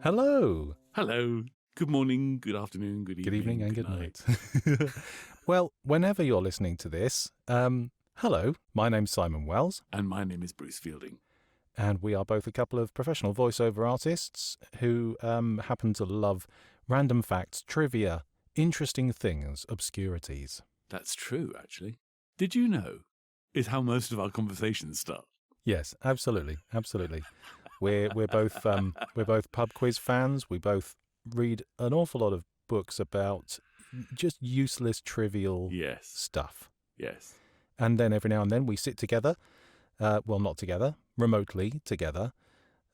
Hello. Hello. Good morning, good afternoon, good evening. And good night. Well, whenever you're listening to this, hello. My name's Simon Wells. And my name is Bruce Fielding. And we are both a couple of professional voiceover artists who happen to love random facts, trivia, interesting things, obscurities. That's true, actually. Did you know is how most of our conversations start? Yes, absolutely. We're both pub quiz fans. We both read an awful lot of books about just useless, trivial stuff. Yes. And then every now and then we sit together, not together, remotely together,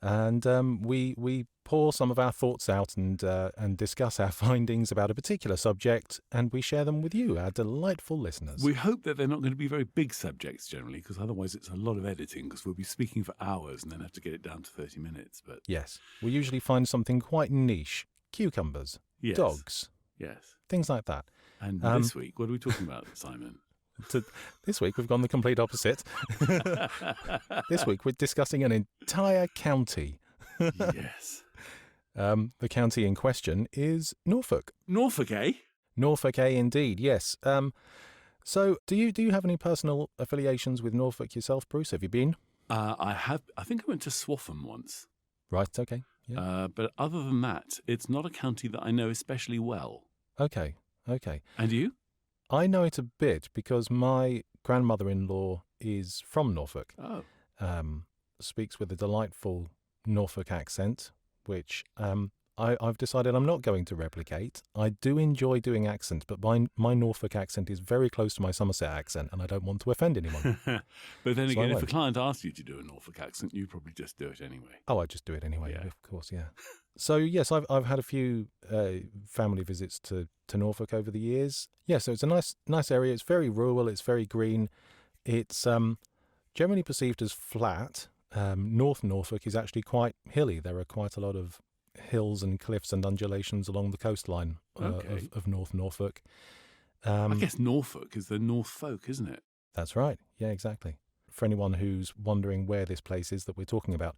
and we pour some of our thoughts out and discuss our findings about a particular subject, and we share them with you, our delightful listeners. We hope that they're not going to be very big subjects generally, because otherwise it's a lot of editing, because we'll be speaking for hours and then have to get it down to 30 minutes. But yes, we usually find something quite niche. Cucumbers, dogs, things like that. And this week, what are we talking about, Simon? This week we've gone the complete opposite. This week we're discussing an entire county. Yes. The county in question is Norfolk. Norfolk, eh? Norfolk, indeed, yes. So do you have any personal affiliations with Norfolk yourself, Bruce? Have you been? I have. I think I went to Swaffham once. Right, okay. Yeah. But other than that, it's not a county that I know especially well. Okay. And you? I know it a bit because my grandmother-in-law is from Norfolk. Oh. Speaks with a delightful Norfolk accent, which I've decided I'm not going to replicate. I do enjoy doing accents, but my Norfolk accent is very close to my Somerset accent, and I don't want to offend anyone. But then again, if a client asked you to do a Norfolk accent, you'd probably just do it anyway. Oh, I'd just do it anyway, of course, yeah. So, yes, I've had a few family visits to Norfolk over the years. Yeah, so it's a nice area. It's very rural. It's very green. It's generally perceived as flat. North Norfolk is actually quite hilly. There are quite a lot of hills and cliffs and undulations along the coastline of North Norfolk. I guess Norfolk is the North Folk, isn't it? That's right. Yeah, exactly. For anyone who's wondering where this place is that we're talking about,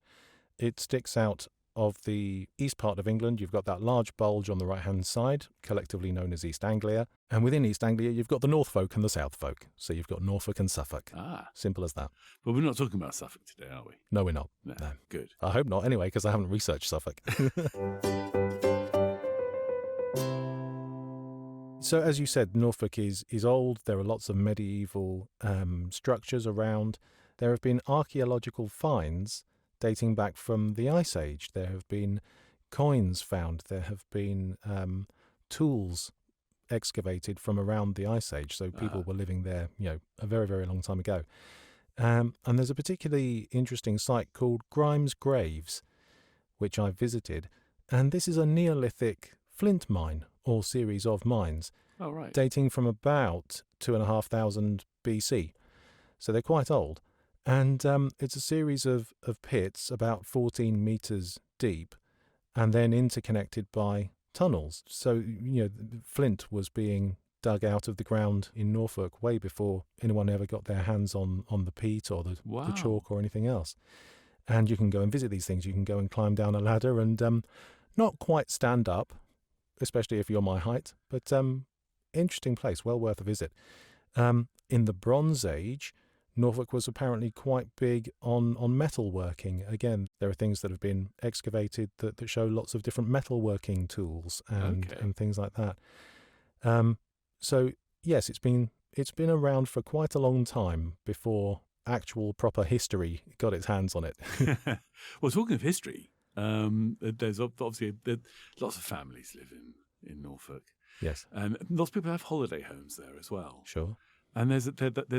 it sticks out of the east part of England. You've got that large bulge on the right-hand side, collectively known as East Anglia. And within East Anglia, you've got the North Folk and the South Folk. So you've got Norfolk and Suffolk. Simple as that. But we're not talking about Suffolk today, are we? No, we're not. No. Good. I hope not, anyway, because I haven't researched Suffolk. So, as you said, Norfolk is old. There are lots of medieval structures around. There have been archaeological finds dating back from the Ice Age. There have been coins found. There have been tools excavated from around the Ice Age. So people were living there, a very, very long time ago. And there's a particularly interesting site called Grimes Graves, which I visited. And this is a Neolithic flint mine, or series of mines, dating from about 2,500 BC. So they're quite old. And it's a series of pits about 14 meters deep and then interconnected by tunnels. So, flint was being dug out of the ground in Norfolk way before anyone ever got their hands on the peat or the chalk or anything else. And you can go and visit these things. You can go and climb down a ladder and not quite stand up, especially if you're my height, but interesting place, well worth a visit. In the Bronze Age, Norfolk was apparently quite big on metalworking. Again, there are things that have been excavated that show lots of different metalworking tools and things like that. So yes, it's been around for quite a long time before actual proper history got its hands on it. Well, talking of history, there's obviously lots of families live in Norfolk. Yes, and lots of people have holiday homes there as well. Sure. And there's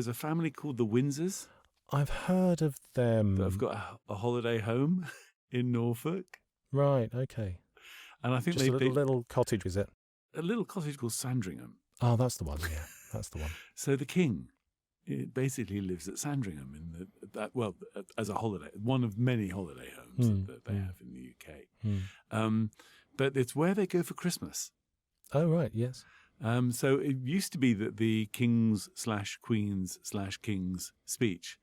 a family called the Windsors. I've heard of them. That have got a holiday home in Norfolk. Right, okay. And I think just a little cottage, is it? A little cottage called Sandringham. Oh, that's the one, yeah. That's the one. So the king basically lives at Sandringham as a holiday, one of many holiday homes that they have in the UK. But it's where they go for Christmas. Oh, right, yes. So it used to be that the kings/queens/king's speech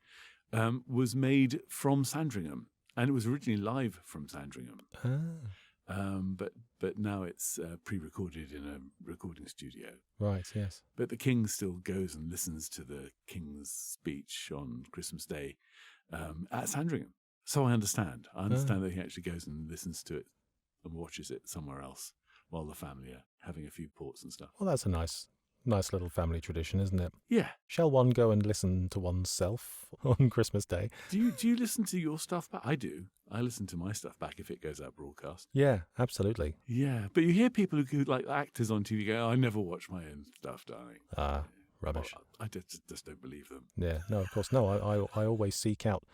was made from Sandringham. And it was originally live from Sandringham. Ah, But now it's pre-recorded in a recording studio. right, yes. But the King still goes and listens to the King's speech on Christmas Day at Sandringham. So I understand. I understand that he actually goes and listens to it and watches it somewhere else while the family are having a few ports and stuff. Well, that's a nice little family tradition, isn't it? Yeah. Shall one go and listen to oneself on Christmas Day? Do you listen to your stuff back? I do. I listen to my stuff back if it goes out broadcast. Yeah, absolutely. Yeah, but you hear people who like actors on TV go, "Oh, I never watch my own stuff, darling." Ah, rubbish. Well, I just don't believe them. Yeah, no, of course. No, I always seek out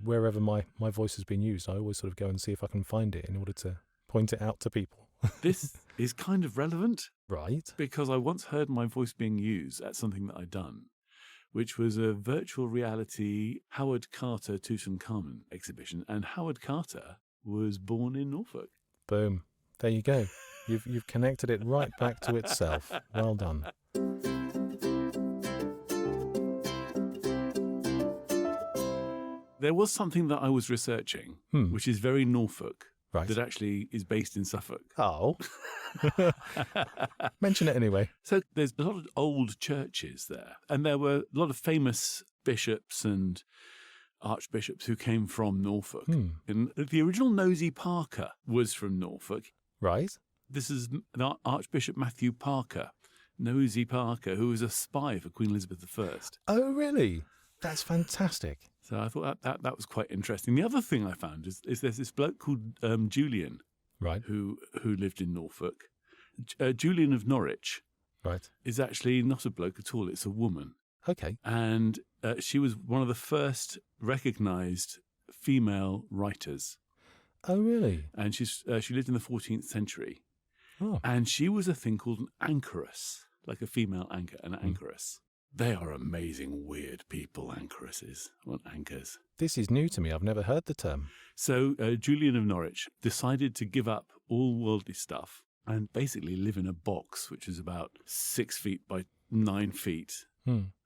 wherever my voice has been used, I always sort of go and see if I can find it in order to point it out to people. This is kind of relevant. Right. Because I once heard my voice being used at something that I'd done, which was a virtual reality Howard Carter Tutankhamun exhibition. And Howard Carter was born in Norfolk. Boom. There you go. You've connected it right back to itself. Well done. There was something that I was researching, which is very Norfolk, right, that actually is based in Suffolk. Oh. Mention it anyway. So there's a lot of old churches there, and there were a lot of famous bishops and archbishops who came from Norfolk. And the original Nosy Parker was from Norfolk. Right. This is Archbishop Matthew Parker, Nosy Parker, who was a spy for Queen Elizabeth I. Oh, really? That's fantastic. So I thought that was quite interesting. The other thing I found is there's this bloke called Julian, right, who lived in Norfolk. Julian of Norwich, right, is actually not a bloke at all. It's a woman. Okay. And she was one of the first recognised female writers. Oh, really? And she lived in the 14th century. Oh. And she was a thing called an anchoress, like a female anchor, an anchoress. They are amazing, weird people, anchoresses, or anchors. This is new to me. I've never heard the term. So Julian of Norwich decided to give up all worldly stuff and basically live in a box, which is about 6 feet by 9 feet.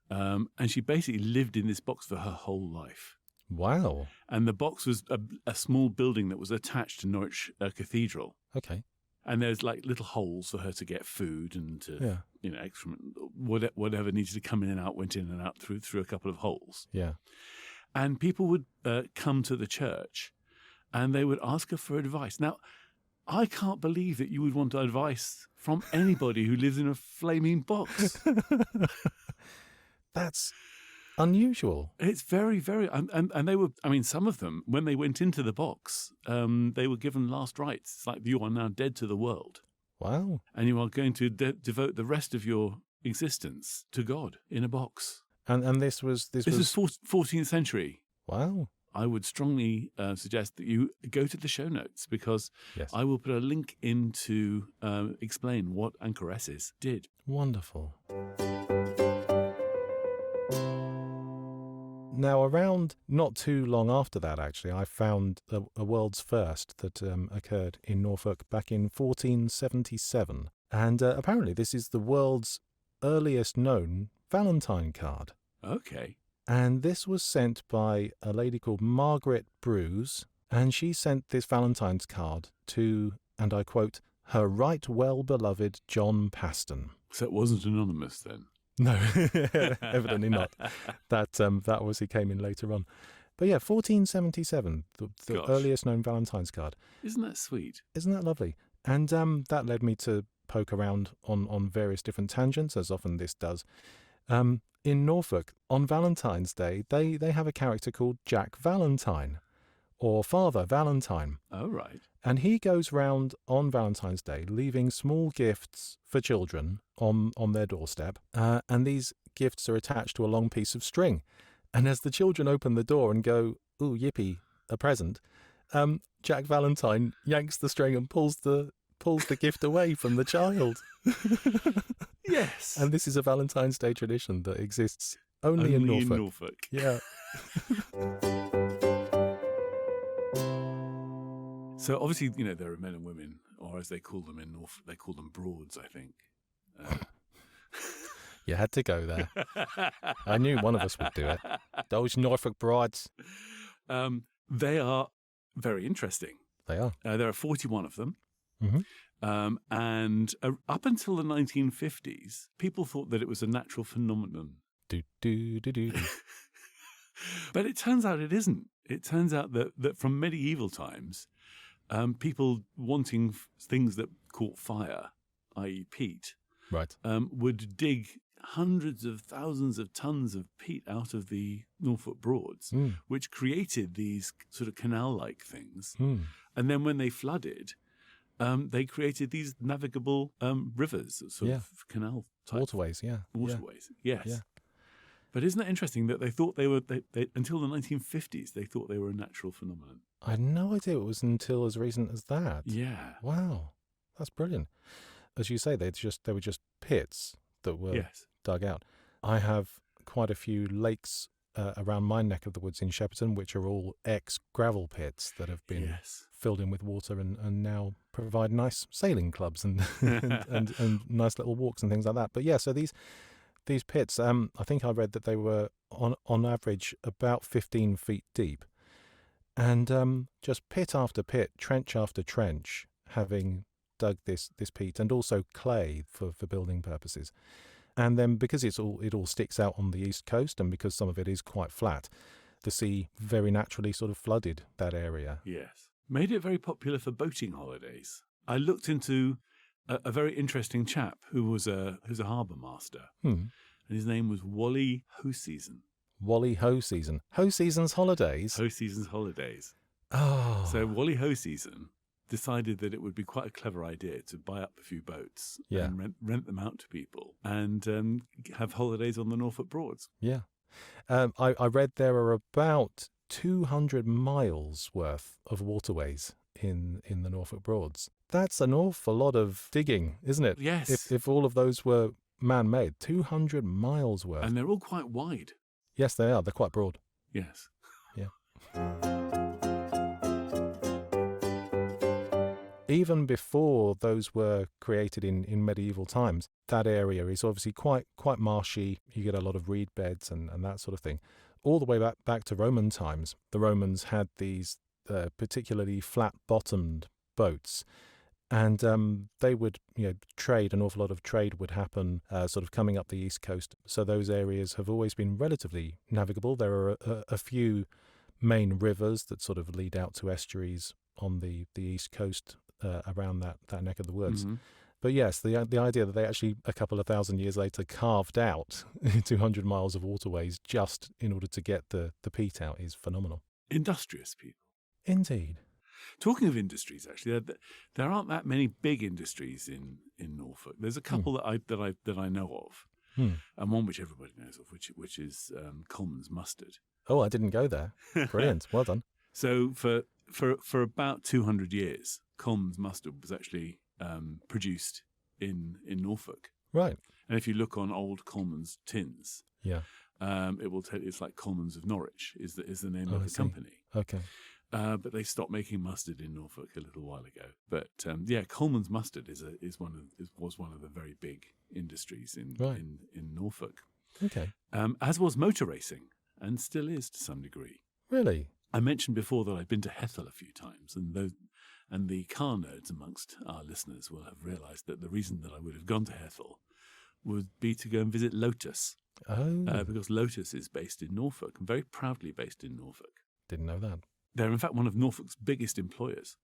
And she basically lived in this box for her whole life. Wow. And the box was a small building that was attached to Norwich Cathedral. Okay. And there's like little holes for her to get food and to, excrement, whatever needed to come in and out, went in and out through a couple of holes. Yeah. And people would come to the church and they would ask her for advice. Now, I can't believe that you would want advice from anybody who lives in a flaming box. That's unusual. It's very, very, and they were, I mean, some of them, when they went into the box, they were given last rites. It's like, you are now dead to the world. Wow. And you are going to devote the rest of your existence to God in a box. And this was 14th century. Wow. I would strongly suggest that you go to the show notes because I will put a link in to explain what anchoresses did. Wonderful. Now, around not too long after that, actually, I found a world's first that occurred in Norfolk back in 1477. And apparently this is the world's earliest known Valentine card. Okay. And this was sent by a lady called Margaret Bruce, and she sent this Valentine's card to, and I quote, her right well-beloved John Paston. So it wasn't anonymous then? No, evidently not. That was, he came in later on. But yeah, 1477, the earliest known Valentine's card. Isn't that sweet? Isn't that lovely? And that led me to poke around on various different tangents, as often this does. In Norfolk, on Valentine's Day, they have a character called Jack Valentine, or Father Valentine. Oh, right. And he goes round on Valentine's Day, leaving small gifts for children on their doorstep. And these gifts are attached to a long piece of string. And as the children open the door and go, ooh, yippee, a present, Jack Valentine yanks the string and pulls the gift away from the child. Yes. And this is a Valentine's Day tradition that exists only in Norfolk. Yeah. So obviously, there are men and women, or as they call them in Norfolk, they call them broads, I think. You had to go there. I knew one of us would do it. Those Norfolk broads. They are very interesting. They are. There are 41 of them. Mm-hmm. And up until the 1950s, people thought that it was a natural phenomenon. Do, do, do, do, do. But it turns out it isn't. It turns out that from medieval times, people wanting things that caught fire, i.e. peat, Right. would dig hundreds of thousands of tons of peat out of the Norfolk Broads, which created these sort of canal-like things. And then when they flooded, they created these navigable rivers, sort of canal type Waterways, waterways. Yes. Yeah. But isn't that interesting that they thought they were until the 1950s they thought they were a natural phenomenon? I had no idea it was until as recent as that. Yeah. Wow, that's brilliant. As you say, they were just pits that were dug out. I have quite a few lakes around my neck of the woods in Shepperton, which are all ex-gravel pits that have been filled in with water and now provide nice sailing clubs and, and nice little walks and things like that. But yeah, so these pits, I think I read that they were on average about 15 feet deep. And just pit after pit, trench after trench, having dug this peat and also clay for building purposes. And then because it all sticks out on the east coast and because some of it is quite flat, the sea very naturally sort of flooded that area. Yes. Made it very popular for boating holidays. I looked into a very interesting chap who's a harbour master. And his name was Wally Hoseason. Wally Hoseason. Hoseason's Holidays? Hoseason's Holidays. Oh. So Wally Hoseason decided that it would be quite a clever idea to buy up a few boats and rent them out to people and have holidays on the Norfolk Broads. Yeah. I read there are about 200 miles worth of waterways in the Norfolk Broads. That's an awful lot of digging, isn't it? Yes. If all of those were man-made, 200 miles worth. And they're all quite wide. Yes, they are. They're quite broad. Yes. Yeah. Even before those were created in medieval times, that area is obviously quite marshy. You get a lot of reed beds and that sort of thing. All the way back to Roman times, the Romans had these particularly flat-bottomed boats. And they would, trade. An awful lot of trade would happen sort of coming up the east coast. So those areas have always been relatively navigable. There are a few main rivers that sort of lead out to estuaries on the east coast around that neck of the woods. Mm-hmm. But yes, the idea that they actually, a couple of thousand years later, carved out 200 miles of waterways just in order to get the peat out is phenomenal. Industrious people. Indeed. Talking of industries, actually, there aren't that many big industries in Norfolk. There's a couple that I know of, and one which everybody knows of, which is Coleman's Mustard. Oh, I didn't go there. Brilliant, well done. So for about 200 years, Coleman's Mustard was actually produced in Norfolk. Right. And if you look on old Coleman's tins, it will tell you it's like Coleman's of Norwich is the name of the company. Okay. But they stopped making mustard in Norfolk a little while ago. But Coleman's Mustard was one of the very big industries in Norfolk. Okay. As was motor racing, and still is to some degree. Really? I mentioned before that I've been to Hethel a few times, and the car nerds amongst our listeners will have realised that the reason that I would have gone to Hethel would be to go and visit Lotus. Oh. Because Lotus is based in Norfolk, and very proudly based in Norfolk. Didn't know that. They're in fact one of Norfolk's biggest employers.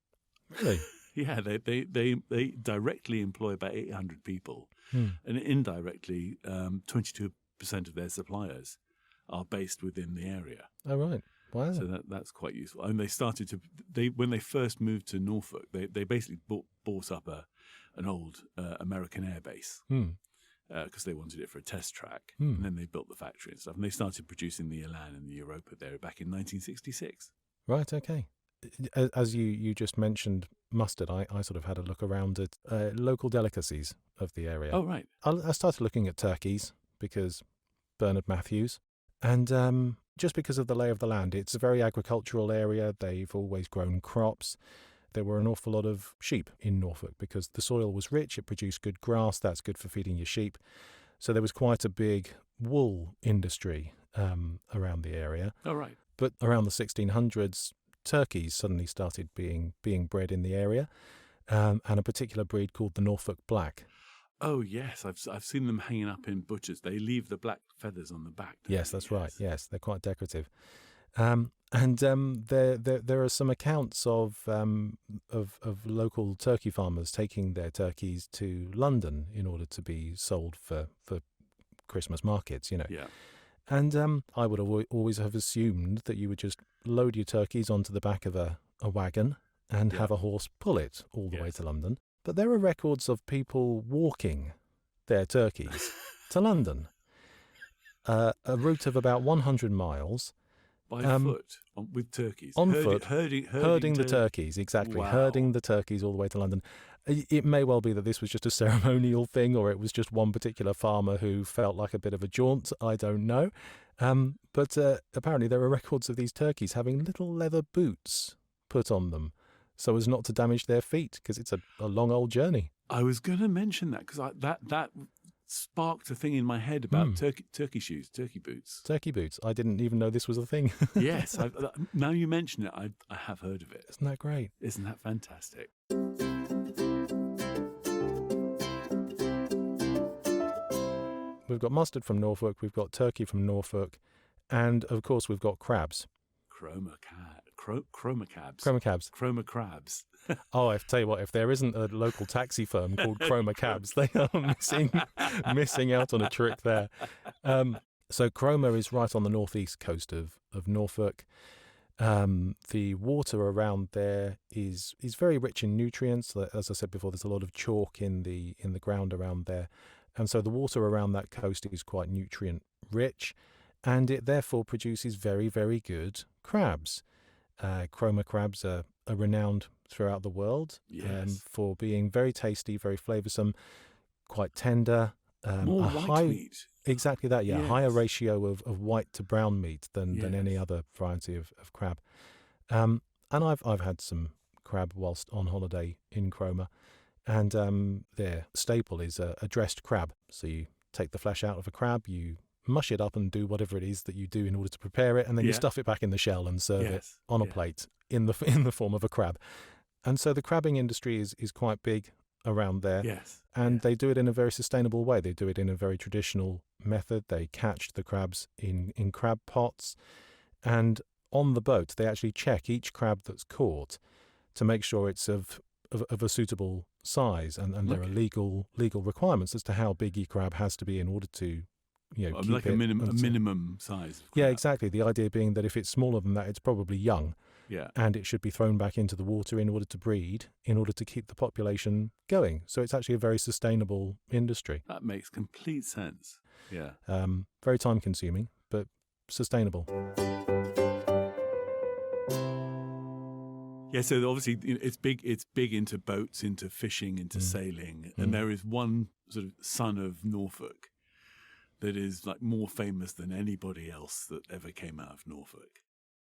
Really? Yeah, they directly employ about 800 people, and indirectly 22% of their suppliers are based within the area. Oh, right. Wow. So that's quite useful. And they started when they first moved to Norfolk, they basically bought up an old American air base because they wanted it for a test track, and then they built the factory and stuff, and they started producing the Elan and the Europa there back in 1966. Right, okay. As you just mentioned mustard, I sort of had a look around at local delicacies of the area. Oh, right. I started looking at turkeys because Bernard Matthews. And just because of the lay of the land, it's a very agricultural area. They've always grown crops. There were an awful lot of sheep in Norfolk because the soil was rich. It produced good grass. That's good for feeding your sheep. So there was quite a big wool industry around the area. Oh, right. But around the 1600s, turkeys suddenly started being bred in the area, and a particular breed called the Norfolk Black. Oh yes, I've seen them hanging up in butchers. They leave the black feathers on the back. Yes, that's right. Yes, they're quite decorative. There are some accounts of local turkey farmers taking their turkeys to London in order to be sold for Christmas markets, you know. Yeah. And I would always have assumed that you would just load your turkeys onto the back of a wagon and have a horse pull it all the way to London. But there are records of people walking their turkeys to London, a route of about 100 miles. By foot, with turkeys. On foot, herding the turkeys, exactly. Wow. Herding the turkeys all the way to London. It may well be that this was just a ceremonial thing, or it was just one particular farmer who felt like a bit of a jaunt. I don't know. But apparently there are records of these turkeys having little leather boots put on them so as not to damage their feet, because it's a long old journey. I was going to mention that because that sparked a thing in my head about turkey shoes, turkey boots. Turkey boots. I didn't even know this was a thing. Yes. Now you mention it, I have heard of it. Isn't that great? Isn't that fantastic? We've got mustard from Norfolk, we've got turkey from Norfolk, and of course we've got crabs. Chroma crabs. Oh, I tell you what, if there isn't a local taxi firm called Chroma Cabs, they are missing out on a trick there. So Chroma is right on the northeast coast of Norfolk. The water around there is very rich in nutrients. As I said before, there's a lot of chalk in the ground around there. And so the water around that coast is quite nutrient rich, and it therefore produces very, very good crabs. Chroma crabs are renowned throughout the world for being very tasty, very flavoursome, quite tender. More white meat. Exactly that, yeah. Yes. Higher ratio of white to brown meat than any other variety of crab. And I've had some crab whilst on holiday in Chroma. And their staple is a dressed crab. So you take the flesh out of a crab, you mush it up and do whatever it is that you do in order to prepare it, and then you stuff it back in the shell and serve it on a plate in the form of a crab. And so the crabbing industry is quite big around there. Yes. And they do it in a very sustainable way. They do it in a very traditional method. They catch the crabs in crab pots, and on the boat they actually check each crab that's caught to make sure it's of a suitable size, and there are legal requirements as to how big each crab has to be in order to, keep like a minimum size of crab. Yeah, exactly. The idea being that if it's smaller than that, it's probably young. Yeah. And it should be thrown back into the water in order to breed, in order to keep the population going. So it's actually a very sustainable industry. That makes complete sense. Yeah. Very time consuming, but sustainable. Yeah, so obviously it's big into boats, into fishing, into sailing, and there is one sort of son of Norfolk that is like more famous than anybody else that ever came out of Norfolk.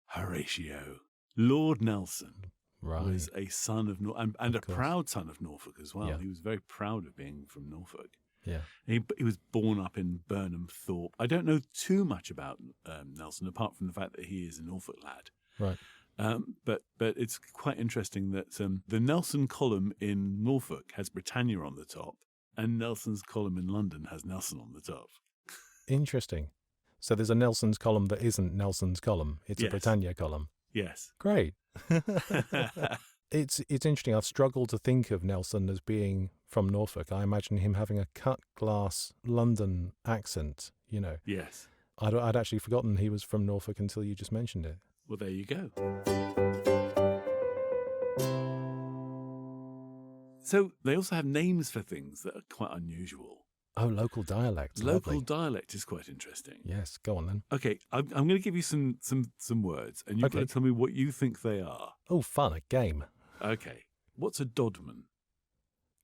Horatio, Lord Nelson, was a son of and a proud son of Norfolk as well. Yeah. He was very proud of being from Norfolk. Yeah, he was born up in Burnham Thorpe. I don't know too much about Nelson apart from the fact that he is a Norfolk lad. Right. But it's quite interesting that the Nelson column in Norfolk has Britannia on the top, and Nelson's column in London has Nelson on the top. Interesting. So there's a Nelson's column that isn't Nelson's column. It's a Britannia column. Yes. Great. It's interesting. I've struggled to think of Nelson as being from Norfolk. I imagine him having a cut glass London accent, Yes. I'd actually forgotten he was from Norfolk until you just mentioned it. Well, there you go. So they also have names for things that are quite unusual. Oh, local dialect. Local Lovely. dialect is quite interesting. Yes, go on then. Okay, I'm going to give you some words, and you've got to tell me what you think they are. Oh, fun, a game. Okay. What's a dodman?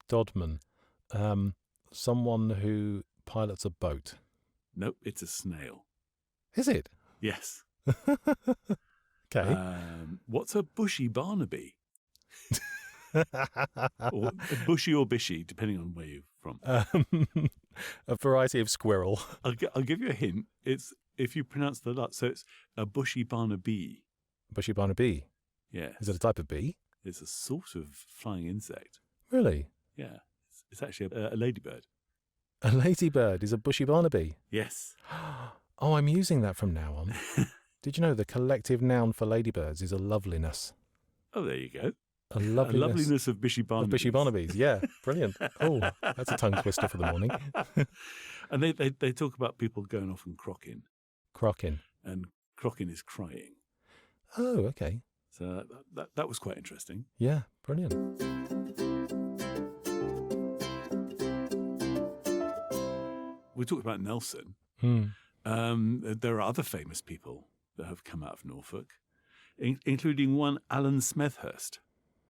Dodman. Someone who pilots a boat. Nope, it's a snail. Is it? Yes. Okay. What's a bushy Barnaby? Or bushy or bishy, depending on where you're from. A variety of squirrel. I'll give you a hint. It's if you pronounce the lot, so it's a bushy Barnaby. Bushy Barnaby. Yes. Is it a type of bee? It's a sort of flying insect. Really? Yeah. It's actually a ladybird. A ladybird is a bushy barnaby. Yes. Oh, I'm using that from now on. Did you know the collective noun for ladybirds is a loveliness? Oh, there you go. A A loveliness loveliness of bushy barnabys. of bushy barnabys. Yeah, brilliant. Oh, that's a tongue twister for the morning. And they talk about people going off and crocking. Crocking. And crocking is crying. Oh, okay. So that was quite interesting. Yeah, brilliant. We talked about Nelson. Hmm. There are other famous people that have come out of Norfolk, including one Alan Smethurst.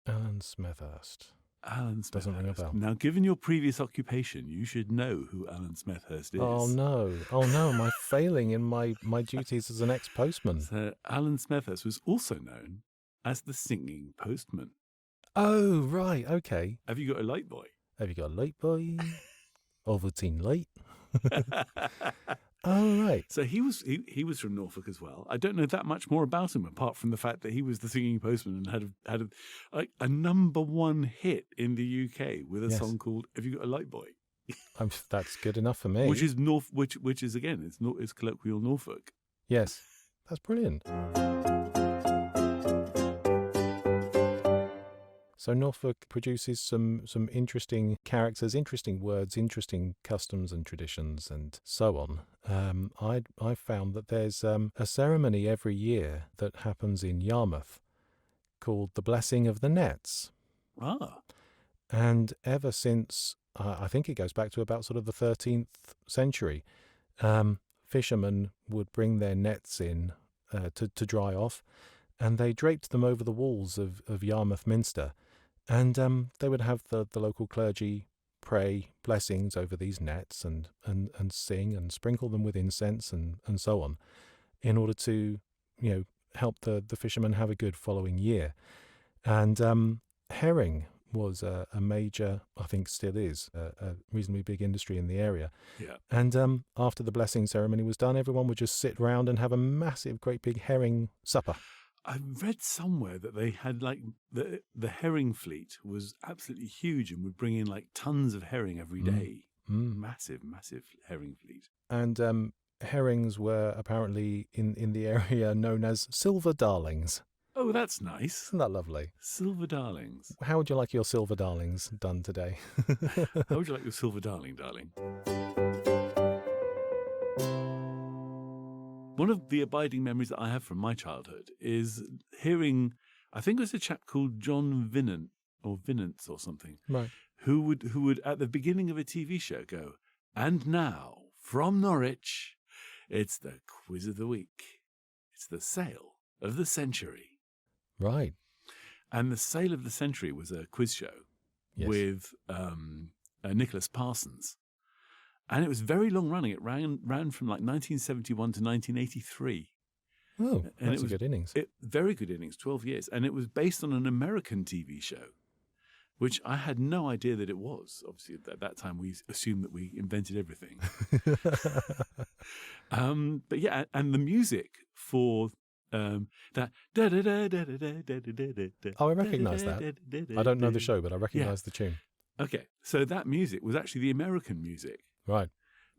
Alan Smethurst. Alan Smethurst. Doesn't ring a bell. Now, given your previous occupation, you should know who Alan Smethurst is. Oh no! Am I failing in my duties as an ex-postman? So Alan Smethurst was also known as the singing postman. Oh right, okay. Have you got a light boy? Have you got a late boy? Overteen late. Oh right. So he was from Norfolk as well. I don't know that much more about him apart from the fact that he was the singing postman and had a number one hit in the UK with a Yes. song called "Have You Got a Light Boy," That's good enough for me. which is which is again it's colloquial Norfolk. Yes, that's brilliant. So Norfolk produces some interesting characters, interesting words, interesting customs and traditions, and so on. I found that there's a ceremony every year that happens in Yarmouth called the Blessing of the Nets, Ah, and ever since I think it goes back to about sort of the 13th century, fishermen would bring their nets in to dry off, and they draped them over the walls of Yarmouth Minster. And they would have the local clergy pray blessings over these nets and sing and sprinkle them with incense and so on, in order to, help the fishermen have a good following year. And herring was a major, I think still is, a reasonably big industry in the area. yeah. And after the blessing ceremony was done, everyone would just sit round and have a massive, great big herring supper. I read somewhere that they had like the herring fleet was absolutely huge and would bring in like tons of herring every day. Massive herring fleet. And herrings were apparently in the area known as silver darlings. Oh, that's nice. Isn't that lovely? Silver darlings. How would you like your silver darlings done today? How would you like your silver darling? One of the abiding memories that I have from my childhood is hearing, I think it was a chap called John Vinnant or something, Right. who would at the beginning of a TV show go, "And now from Norwich, it's the quiz of the week. It's the sale of the century." Right. And the sale of the century was a quiz show Yes. with Nicholas Parsons. And it was very long running. It ran from like 1971 to 1983. Oh, And that's a good innings. Very good innings, 12 years. And it was based on an American TV show, which I had no idea that it was. Obviously, at that time, we assumed that we invented everything. But yeah, and the music for that. Oh, I recognise that. I don't know the show, but I recognise the tune. Okay, so that music was actually the American music. Right.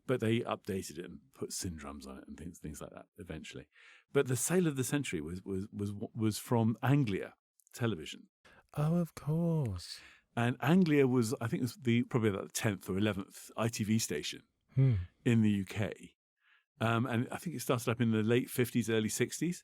But they updated it and put syndrums on it and things like that eventually. But the sale of the century was from Anglia television. Oh, of course. And Anglia was, I think, it was probably about the 10th or 11th ITV station in the UK. And I think it started up in the late 50s, early 60s.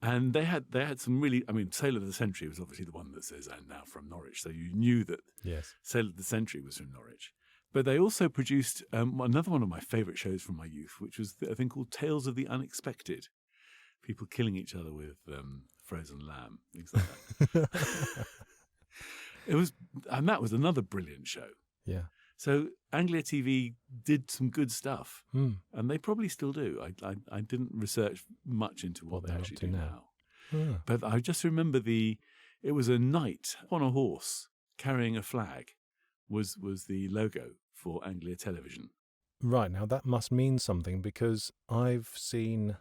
And they had some really, I mean, Sale of the Century was obviously the one that says, "And now from Norwich." So you knew that Yes. Sale of the Century was from Norwich. But they also produced another one of my favourite shows from my youth, which was a thing called Tales of the Unexpected. People killing each other with frozen lamb, things like that. And that was another brilliant show. Yeah. So Anglia TV did some good stuff, and they probably still do. I didn't research much into what they they're actually up to do now. now. But I just remember it was a knight on a horse carrying a flag was the logo for Anglia Television. Right, now that must mean something, because I've seen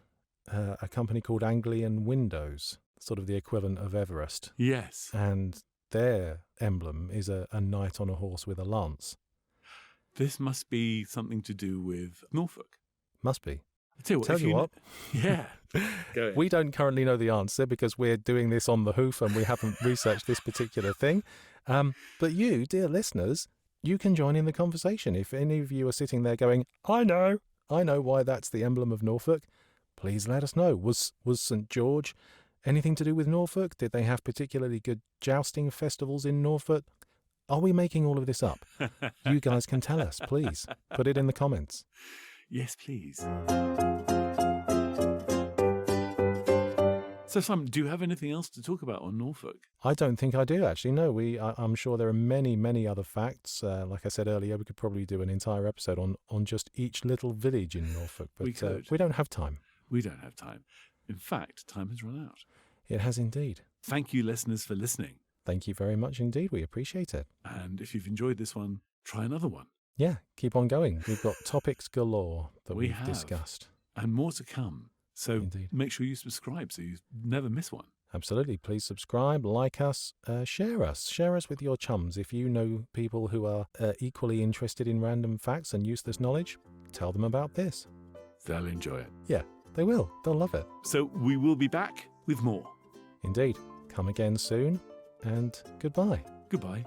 a company called Anglian Windows sort of the equivalent of Everest. Yes. And their emblem is a knight on a horse with a lance. This must be something to do with Norfolk. Must be. Tell you what. Yeah. Go ahead. We don't currently know the answer because we're doing this on the hoof and we haven't researched this particular thing. But you, dear listeners, you can join in the conversation. If any of you are sitting there going, I know why that's the emblem of Norfolk, please let us know. Was St. George anything to do with Norfolk? Did they have particularly good jousting festivals in Norfolk? Are we making all of this up? You guys can tell us, please. Put it in the comments. Yes, please. So, Simon, do you have anything else to talk about on Norfolk? I don't think I do, actually. No, I'm sure there are many, many other facts. Like I said earlier, we could probably do an entire episode on just each little village in Norfolk. But we don't have time. We don't have time. In fact, time has run out. It has indeed. Thank you, listeners, for listening. Thank you very much indeed. We appreciate it. And if you've enjoyed this one, try another one. Yeah, keep on going. We've got topics galore that we've discussed. And more to come. So Indeed. Make sure you subscribe so you never miss one. Absolutely. Please subscribe, like us, share us. Share us with your chums. If you know people who are equally interested in random facts and useless knowledge, tell them about this. They'll enjoy it. Yeah, they will. They'll love it. So we will be back with more. Indeed. Come again soon, and goodbye. Goodbye.